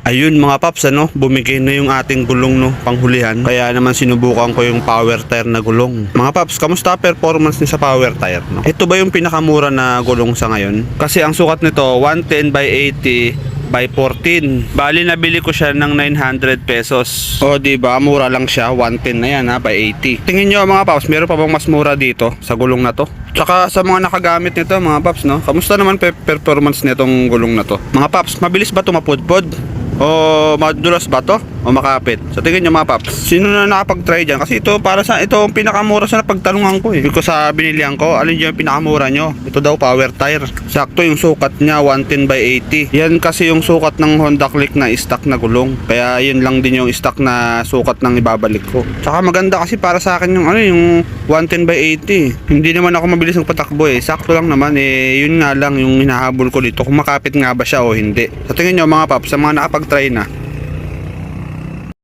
Ayun mga paps, bumigay na yung ating gulong panghulihan. Kaya naman sinubukan ko yung power tire na gulong. Mga paps, kamusta performance ni sa power tire? Ito ba yung pinakamura na gulong sa ngayon? Kasi ang sukat nito 110 by 80 by 14. Bali nabili ko siya ng 900 pesos. O di ba mura lang siya, 110 na yan by 80. Tingin nyo mga paps, meron pa bang mas mura dito sa gulong na to? Tsaka sa mga nakagamit nito mga paps, kamusta naman performance nitong gulong na to? Mga paps, mabilis ba ito mapudpod? O madulas ba to? O makapit? Sa tingin nyo mga paps, sino na nakapag-try dyan? Kasi ito para sa ito ang pinakamura sa napagtanungan ko Ko sa binilihan ko, alin yung pinakamura nyo? Ito daw power tire. Sakto yung sukat niya 110 by 80. Yan kasi yung sukat ng Honda Click na stock na gulong. Kaya yun lang din yung stock na sukat ng ibabalik ko. Tsaka maganda kasi para sa akin yung yung 110 by 80. Hindi naman ako mabilis ng patakbo Sakto lang naman yun nga lang yung hinahabol ko dito kung makapit nga ba siya o hindi. Sa tingin nyo mga paps, sa mga nakapag-try na,